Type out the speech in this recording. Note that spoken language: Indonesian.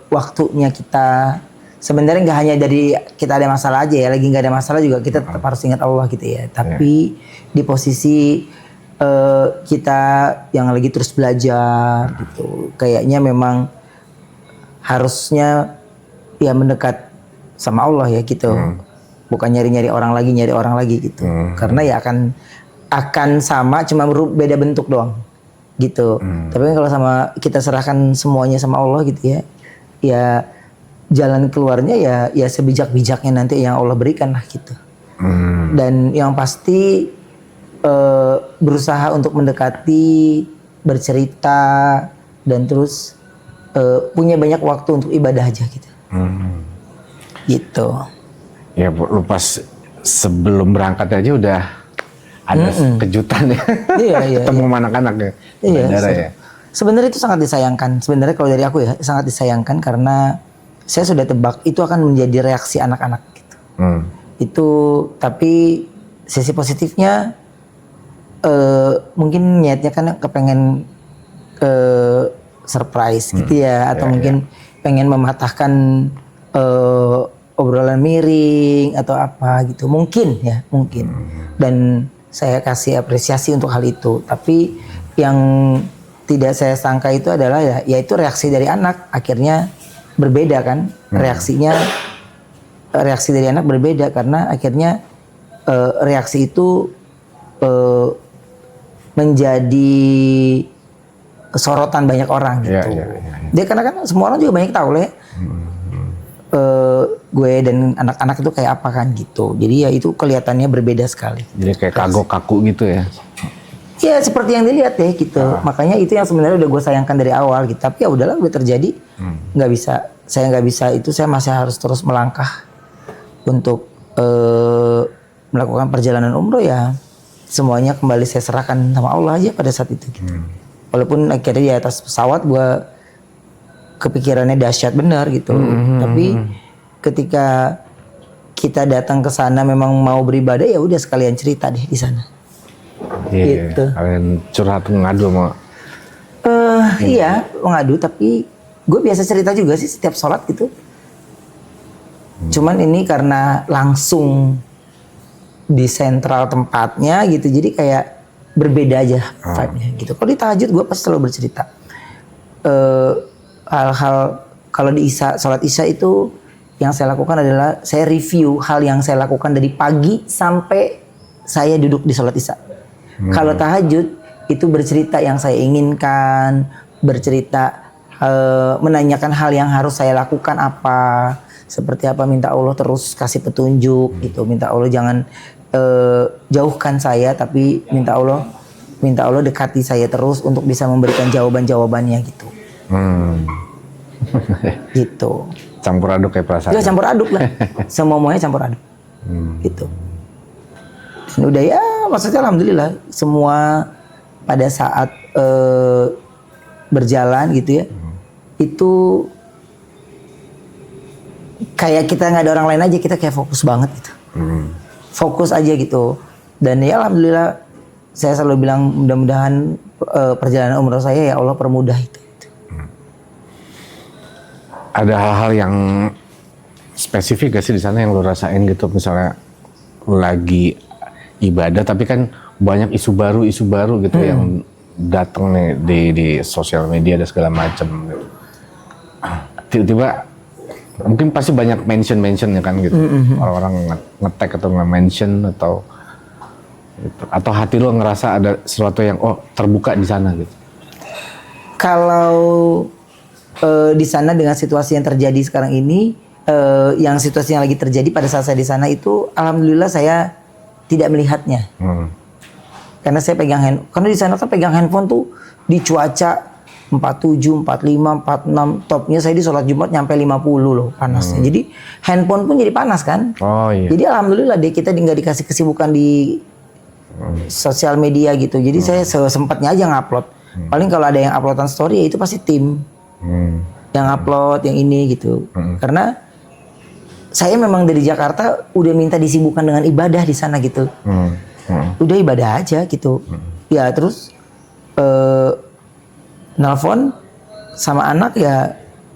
waktunya kita sebenarnya nggak hanya dari kita ada masalah aja ya, lagi nggak ada masalah juga kita tetap harus ingat Allah gitu ya. Tapi di posisi kita yang lagi terus belajar gitu, kayaknya memang harusnya ya mendekat sama Allah ya gitu. Bukan nyari orang lagi gitu. Karena ya akan sama, cuma beda bentuk doang gitu. Tapi kan kalau sama kita serahkan semuanya sama Allah gitu ya, ya jalan keluarnya ya sebijak-bijaknya nanti yang Allah berikan lah gitu. Dan yang pasti berusaha untuk mendekati, bercerita, dan terus punya banyak waktu untuk ibadah aja gitu. Gitu. Ya lu pas sebelum berangkat aja udah ada kejutan ya. Iya. Ketemu anak-anak ya. Bandara ya. Sebenarnya itu sangat disayangkan. Sebenarnya kalau dari aku ya sangat disayangkan karena saya sudah tebak itu akan menjadi reaksi anak-anak gitu. Itu tapi sisi positifnya mungkin niatnya kan kepengen surprise gitu ya, atau mungkin pengen mematahkan obrolan miring atau apa gitu, mungkin. Dan saya kasih apresiasi untuk hal itu. Tapi yang tidak saya sangka itu adalah ya itu reaksi dari anak akhirnya berbeda kan, reaksi dari anak berbeda karena akhirnya reaksi itu menjadi sorotan banyak orang gitu. Dia karena kan semua orang juga banyak tahu lah ya. Gue dan anak-anak itu kayak apa kan gitu. Jadi ya itu kelihatannya berbeda sekali. Jadi kayak kagok kaku gitu ya. Ya seperti yang dilihat ya gitu. Makanya itu yang sebenarnya udah gue sayangkan dari awal gitu. Tapi ya udahlah, udah terjadi. Saya nggak bisa itu. Saya masih harus terus melangkah untuk melakukan perjalanan umroh ya. Semuanya kembali saya serahkan sama Allah aja pada saat itu gitu. Walaupun akhirnya di atas pesawat gue kepikirannya dahsyat benar gitu. Tapi ketika kita datang ke sana memang mau beribadah, ya udah sekalian cerita deh di sana. Gitu. Kalian curhat ngadu sama? Iya ngadu, tapi gue biasa cerita juga sih setiap sholat gitu. Cuman ini karena langsung di sentral tempatnya gitu, jadi kayak berbeda aja vibe-nya gitu. Kalau di tahajud gue pasti selalu bercerita hal-hal. Kalau di sholat isya itu yang saya lakukan adalah saya review hal yang saya lakukan dari pagi sampai saya duduk di sholat isya. Kalau tahajud itu bercerita yang saya inginkan, bercerita menanyakan hal yang harus saya lakukan apa, seperti apa, minta Allah terus kasih petunjuk gitu, minta Allah jangan jauhkan saya, tapi minta Allah dekati saya terus untuk bisa memberikan jawabannya gitu. Gitu. Campur aduk kayak perasaan. Ya campur aduk lah. Semuanya campur aduk. Gitu. Dan udah ya, maksudnya alhamdulillah semua pada saat berjalan gitu ya. Itu kayak kita nggak ada orang lain aja, kita kayak fokus banget gitu. Fokus aja gitu. Dan ya alhamdulillah saya selalu bilang mudah-mudahan perjalanan umroh saya ya Allah permudah itu. Ada hal-hal yang spesifik gak sih di sana yang lo rasain gitu, misalnya lo lagi ibadah tapi kan banyak isu baru gitu yang datang nih di sosial media dan segala macam gitu. Tiba-tiba mungkin pasti banyak mention ya kan gitu. Orang-orang nge-tag atau nge-mention atau gitu. Atau hati lo ngerasa ada sesuatu yang terbuka di sana gitu. Kalau di sana dengan situasi yang terjadi sekarang ini, yang situasi yang lagi terjadi pada saat saya di sana itu, alhamdulillah saya tidak melihatnya. Karena saya karena di sana kan pegang handphone tuh di cuaca 47, 45, 46, topnya saya di sholat Jumat nyampe 50 loh panasnya. Jadi handphone pun jadi panas kan. Jadi alhamdulillah deh kita nggak dikasih kesibukan di sosial media gitu. Jadi saya sempatnya aja ngupload. Paling kalau ada yang uploadan story ya itu pasti tim yang upload yang ini gitu. Karena saya memang dari Jakarta udah minta disibukkan dengan ibadah di sana gitu. Udah ibadah aja gitu. Ya terus nelpon sama anak ya